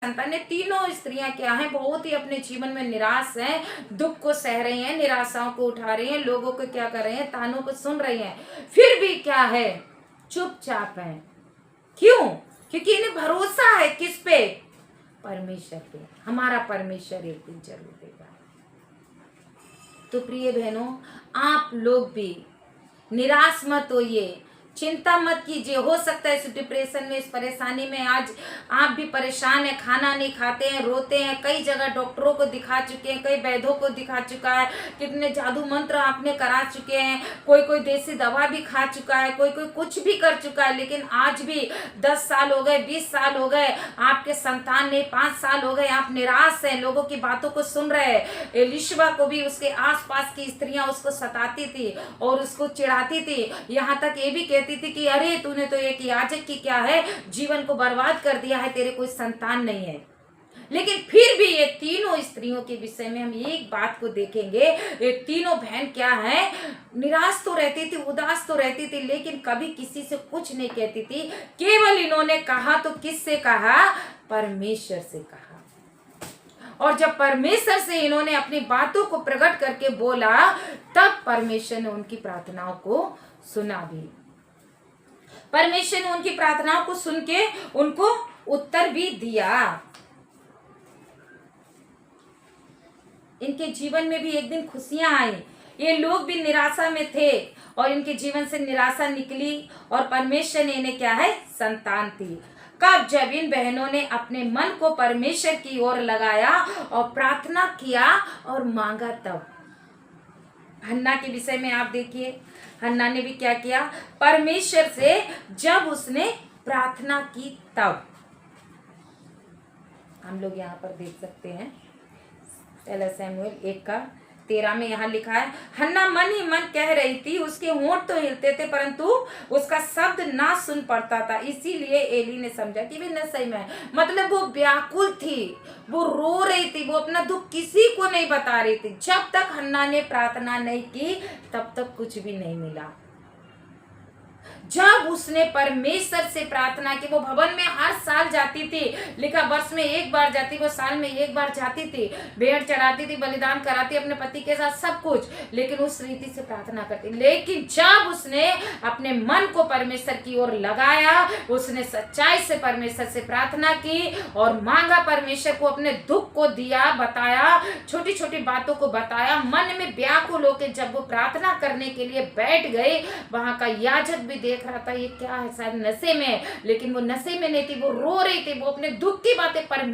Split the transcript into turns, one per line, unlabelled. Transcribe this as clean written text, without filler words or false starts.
संतान ने तीनों स्त्रियां क्या हैं, बहुत ही अपने जीवन में निराश हैं, दुख को सह रही हैं, निराशाओं को उठा रही हैं, लोगों को क्या कर रही हैं, तानों को सुन रही हैं, फिर भी क्या है, चुपचाप हैं। क्यों? क्योंकि इन्हें भरोसा है किस पे? परमेश्वर पे। हमारा परमेश्वर एक दिन जरूर देगा। तो प्रिय बहनों, आप लोग भी निराश मत होइए, चिंता मत कीजिए। हो सकता है इस डिप्रेशन में, इस परेशानी में आज आप भी परेशान हैं, खाना नहीं खाते हैं, रोते हैं, कई जगह डॉक्टरों को दिखा चुके हैं, कई वैद्यों को दिखा चुका है, कितने जादू मंत्र आपने करा चुके हैं, कोई कोई देसी दवा भी खा चुका है, कोई कोई कुछ भी कर चुका है, लेकिन आज भी 10 साल हो गए, 20 साल हो गए, आपके संतान नहीं, 5 साल हो गए, आप निराश हैं, लोगों की बातों को सुन रहे हैं। एलिशबा को भी उसके आसपास की स्त्रियां उसको सताती थी और उसको चिढ़ाती थी, यहाँ तक ये भी कहती थी कि अरे तूने तो एक याजक की क्या है, जीवन को बर्बाद कर दिया है, तेरे कोई संतान नहीं है। लेकिन फिर भी ये तीनों स्त्रियों के विषय में हम एक बात को देखेंगे, ये तीनों बहन क्या है, निराश तो रहती थी, उदास तो रहती थी, लेकिन कभी किसी से कुछ नहीं कहती थी। केवल इन्होंने कहा तो किससे कहा? परमेश्वर से कहा। और जब परमेश्वर से इन्होंने अपनी बातों को प्रकट करके बोला, तब परमेश्वर ने उनकी प्रार्थनाओं को सुना भी। परमेश्वर ने उनकी प्रार्थनाओं को सुन के उनको उत्तर भी दिया। इनके जीवन में भी एक दिन खुशियां आई। ये लोग भी निराशा में थे और इनके जीवन से निराशा निकली और परमेश्वर ने इन्हें क्या है, संतान दी। कब? जब इन बहनों ने अपने मन को परमेश्वर की ओर लगाया और प्रार्थना किया और मांगा। तब हन्ना के विषय में आप देखिए, हन्ना ने भी क्या किया, परमेश्वर से जब उसने प्रार्थना की तब। हम लोग यहाँ पर देख सकते हैं, पहला शमूएल 1:13 में यहाँ लिखा है, हन्ना मन ही मन कह रही थी, उसके होंठ तो हिलते थे परंतु उसका शब्द ना सुन पड़ता था, इसीलिए एली ने समझा कि वे नशे में है। मतलब वो व्याकुल थी, वो रो रही थी, वो अपना दुख किसी को नहीं बता रही थी। जब तक हन्ना ने प्रार्थना नहीं की तब तक कुछ भी नहीं मिला। जब उसने परमेश्वर से प्रार्थना की, वो भवन में हर साल जाती थी, लिखा वर्ष में एक बार जाती, वो साल में एक बार जाती थी, भेड़ चढ़ाती थी, बलिदान कराती अपने पति के साथ सब कुछ, लेकिन उस रीति से प्रार्थना करती। लेकिन जब उसने अपने मन को परमेश्वर की ओर लगाया, उसने सच्चाई से परमेश्वर से प्रार्थना की और मांगा, परमेश्वर को अपने दुख को दिया, बताया, छोटी छोटी बातों को बताया, मन में व्याकुल होकर जब वो प्रार्थना करने के लिए बैठ गए, वहां का याजक भी देख रहा था ये क्या है, शायद नशे में, लेकिन वो नशे में नहीं थी, वो रो रही थी, वो अपने दुख की बातें परमेश्वर